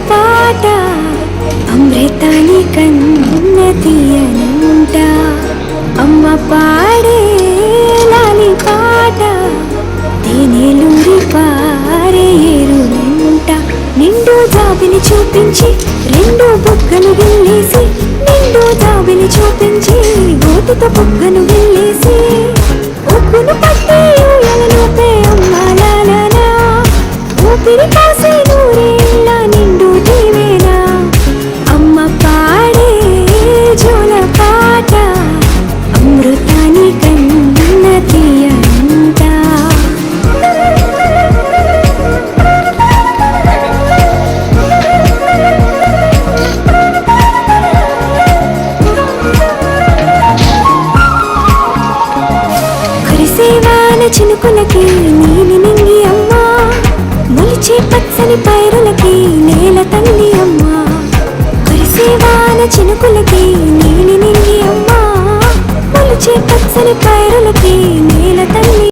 పాట అమృతాని కన్న తీయనంట అమ్మ పాడే లాలి పాట తేనెలూరి పారే ఏరునంట నిండు జాబిని చూపించి రెండు బుగ్గను గిల్లేసి నిండు జాబిని చూపించి గోటితో బుగ్గను గిల్లేసి ఉప్పును పట్టి ఊయలలోపే అమ్మ లాలనా ఊపిరి కాసే నూరేళ్ళ నిండు దీవేనా అమ్మ పాడే జోల పాట అమృతాని కన్న తీయంట కురిసేవాన చినుకులకి నీలి నింగి అమ్మా మొలిచే పచ్చని పైరులకి నేల తల్లి అమ్మా కురిసేవాన చినుకులకి నీలి నింగి అమ్మా మొలిచే పచ్చని పైరులకి